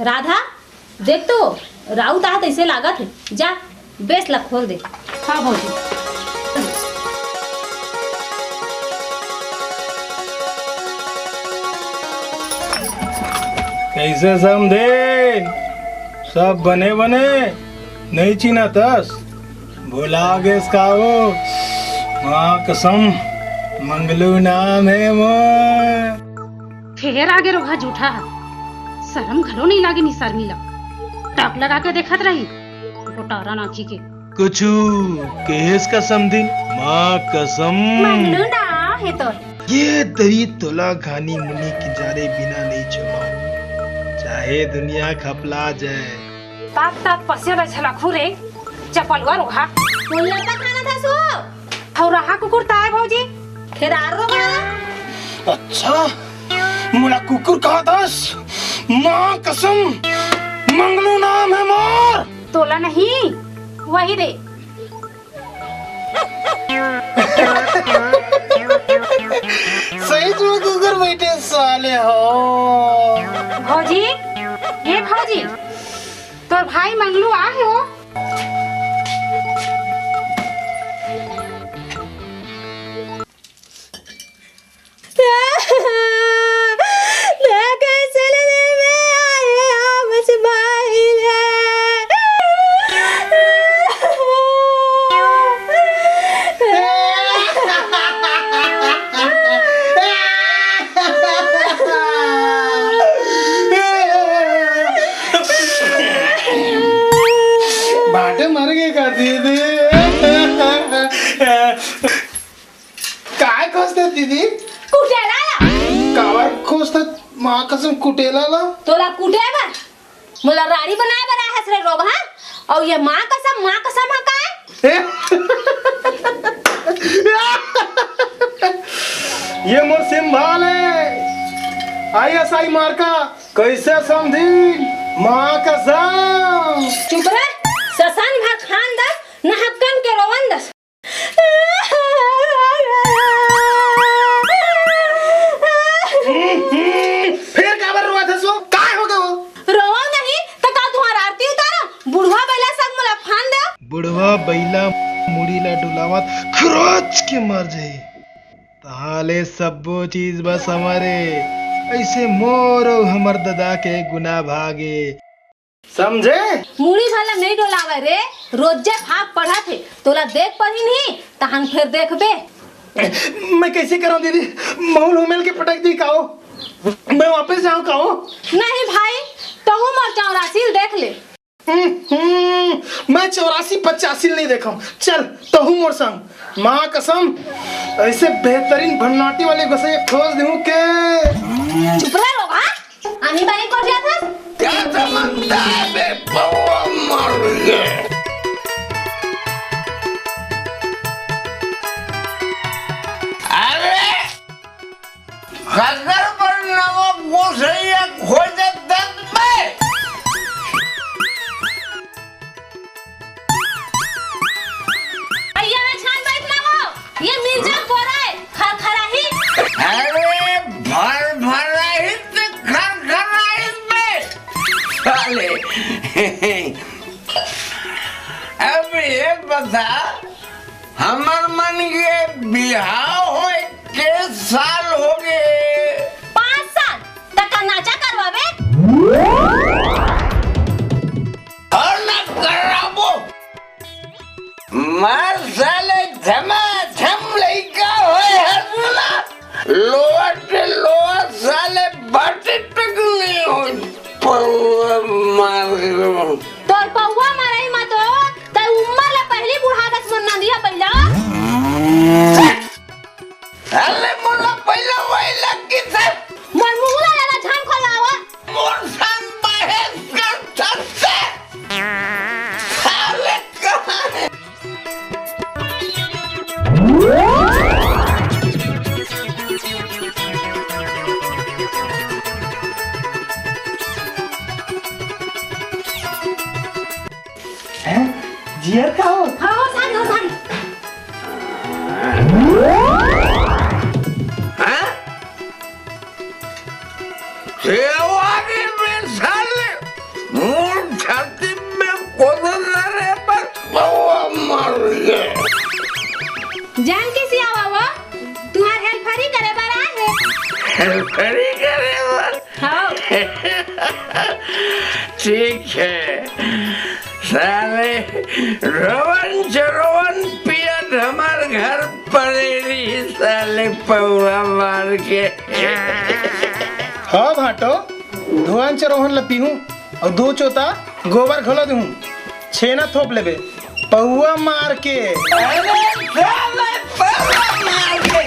राधा देख तो राउत आहत ऐसे लागत है, जा बेस ला खोल दे। हाँ भौजी। कैसे समझे? सब बने बने नहीं चीना तस भोला आगे इसका वो माँ कसम मंगलू नाम है मोर। फिर आगे रोहा झूठा शर्म घरो नहीं लागे नी शर्मिला टाक लगा के देखत रही गोटारा नाची के कुछ केस कसम दिन माँ कसम मंगलू ना है तो ये दरी तोला खानी मुनी की जारे बिना नहीं छोड़ा चाहे दुनिया खपला जाए। तात तात पसे रे छला खुरे चपलवा रोहा बोलना था खाना था सो और रहा कुकुर ताए भौजी खेरार रो बना। अच्छा मुला कुकुर कहा दस माँ कसम मंगलू नाम है मोर। तोला नहीं वही रे सही जो कुकुर बैठे साले हो। भौजी ये भौजी तोर भाई मंगलू आ है वो बाटे मर गए का दीदी काय खोजते दीदी कुटेला कावर खोजते माँ कसम कुटेला ला तोला कुटे बा मोला रानी बनाए बरा हस रे रोग हां और ये मां कसम हा काय ये मोर सिंभाल है ISI मार्का कैसे समझी माँ कसम। चुप रह ससन भर खान दस नहकन के रोवन दस। फिर काबर रोआ था सो काय हो गयो रोवा नहीं तो का तुम्हारा आरती उतारो बुढ़वा बैला संग मोला फान दे। बुढ़वा बैला मुड़ी ला डुलावत खरोच के मर जाए ताले सबो चीज बस हमारे ऐसे मोरो हमर दादा के गुना भागे समझे। मुड़ी भला नहीं डोलावे रे रोजे भाग पढ़ा थे तोला देख पढ़ी नहीं तहन फिर देखबे। मैं कैसे करूं दीदी महल उमेल के पटक दी काओ मैं वापस जाऊं काओ। नहीं भाई तहु मोर 84 देख ले। मैं 84-85 नहीं देखा चल तो हूँ मोर संग माँ कसम ऐसे बेहतरीन भन्नाटी वाले गसे खोज दूं के। चुप रह लोग हां आनी बानी कर दिया था क्या समझता है बे बउआ मर गए। अरे खतर पर नमक गोसैया खोज दंत में भैया मैं छान बैठ ना हो ये मिर्जा कोरा है खरखराही। अरे भर भराहित खरखराहित में साले अब ये बता हमर मन के बिहाव होए के साल हो गए 5 साल तक नाचा करवावे और न कराबो मार साले झमाझम लइका होए हसना लोअर से लोअर साले बाटे तक नहीं हो पौवा मार तोर पौवा मारई मत हो त उम्र ला पहली बुढ़ा दस मन्ना दिया पहिला। अरे मोला पहला वही लग की था मोर मुंह ला झाम खोलावा मोर सन बहस कर सकते साले कहाँ है जियर का हो हां सान सेवानी में साले जान के सियावा वो तुम्हार हेल्परी करे बारा है। हेल्परी करे बार हाँ ठीक है साले रोवन चरोवन पियत हमार घर पड़ेरी साले पौवा मार के। हाँ भाटो धुआं चरोहन ला पीहूं और 2 चोता गोबर घोलो दूं छेना थोप लेबे पौवा मार के। अरे साले पौवा मार के